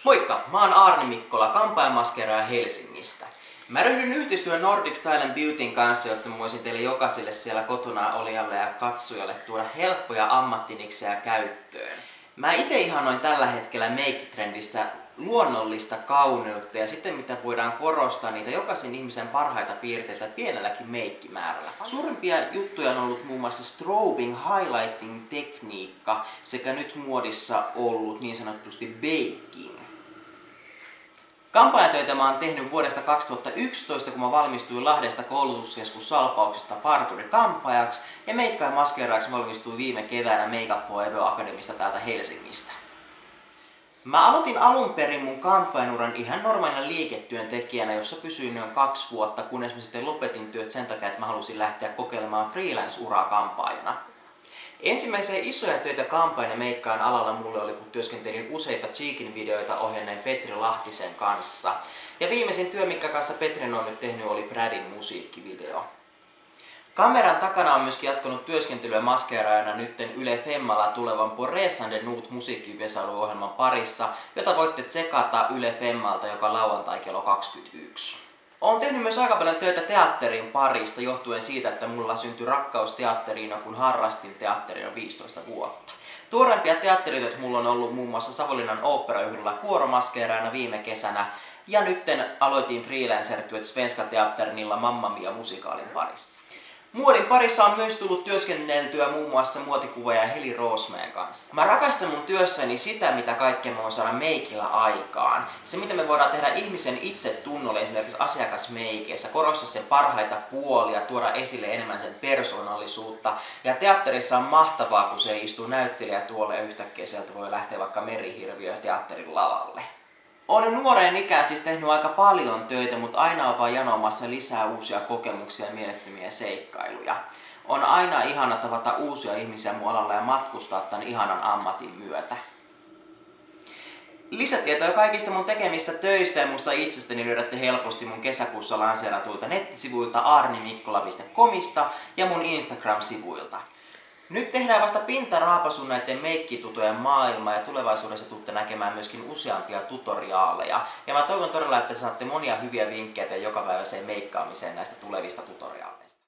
Moikka! Mä oon Aarni Mikkola, kampaajamaskeeraaja Helsingistä. Mä ryhdyn yhteistyön Nordic Style & Beautyn kanssa, jotta mä voisin teille jokaiselle siellä kotona olijalle ja katsojalle tuoda helppoja ammattiniksejä käyttöön. Mä ite ihanoin tällä hetkellä meikkitrendissä luonnollista kauneutta ja sitten mitä voidaan korostaa niitä jokaisen ihmisen parhaita piirteitä pienelläkin meikkimäärällä. Suurimpia juttuja on ollut muun muassa strobing, highlighting tekniikka sekä nyt muodissa ollut niin sanotusti baking. Kampaajatöitä mä oon tehnyt vuodesta 2011, kun mä valmistuin Lahdesta koulutuskeskus Salpauksesta parturi-kampaajaksi ja meikkaajamaskeraajiksi valmistuin viime keväänä Makeup for Ever Academista täältä Helsingistä. Mä aloitin alun perin mun kamppaajanuran ihan normaalina liiketyöntekijänä, jossa pysyin noin 2 vuotta, kunnes mä sitten lopetin työt sen takia, että mä halusin lähteä kokeilemaan freelance-uraa kampaajana. Ensimmäisiä isoja töitä kampaajan ja meikkaan alalla mulle oli, kun työskentelin useita Cheekin videoita ohjanneen Petri Lahtisen kanssa. Ja viimeisin työ, minkä kanssa Petrin on nyt tehnyt, oli Bradin musiikkivideo. Kameran takana on myöskin jatkanut työskentelyä maskeeraajana nytten Yle Femmalla tulevan På resande Nuut musiikkivesailuohjelman parissa, jota voitte tsekata Yle Femmalta joka lauantai kello 21. Olen tehnyt myös aika paljon töitä teatterin parista johtuen siitä, että mulla syntyi rakkaus teatteriin, kun harrastin teatteria 15 vuotta. Tuorempia teatteritöitä mulla on ollut muun muassa Savonlinnan oopperajuhlilla kuoromaskeeraajana viime kesänä ja nytten aloitin freelancer-työt Svenska Teatternilla Mamma Mia musikaalin parissa. Muodin parissa on myös tullut työskenneltyä muun muassa muotikuvaaja Heli Roosmäen kanssa. Mä rakastan mun työssäni sitä, mitä kaikkea mä voin saada meikillä aikaan. Se, mitä me voidaan tehdä ihmisen itsetunnolle esimerkiksi asiakasmeikeissä, korostaa sen parhaita puolia, tuoda esille enemmän sen persoonallisuutta. Ja teatterissa on mahtavaa, kun se istuu näyttelijä tuolle ja yhtäkkiä sieltä voi lähteä vaikka merihirviö teatterin lavalle. Olen nuoreen ikään siis tehnyt aika paljon töitä, mutta aina on vaan janoamassa lisää uusia kokemuksia ja mielettömiä seikkailuja. On aina ihana tavata uusia ihmisiä mun alalla ja matkustaa tämän ihanan ammatin myötä. Lisätietoja kaikista mun tekemistä töistä ja musta itsestäni löydätte helposti mun kesäkuussa lanseeratuilta nettisivuilta aarnimikkola.comista ja mun Instagram-sivuilta. Nyt tehdään vasta pintaraapasun näiden meikkitutojen maailmaa ja tulevaisuudessa tuutte näkemään myöskin useampia tutoriaaleja. Ja mä toivon todella, että saatte monia hyviä vinkkejä jokapäiväiseen meikkaamiseen näistä tulevista tutoriaaleista.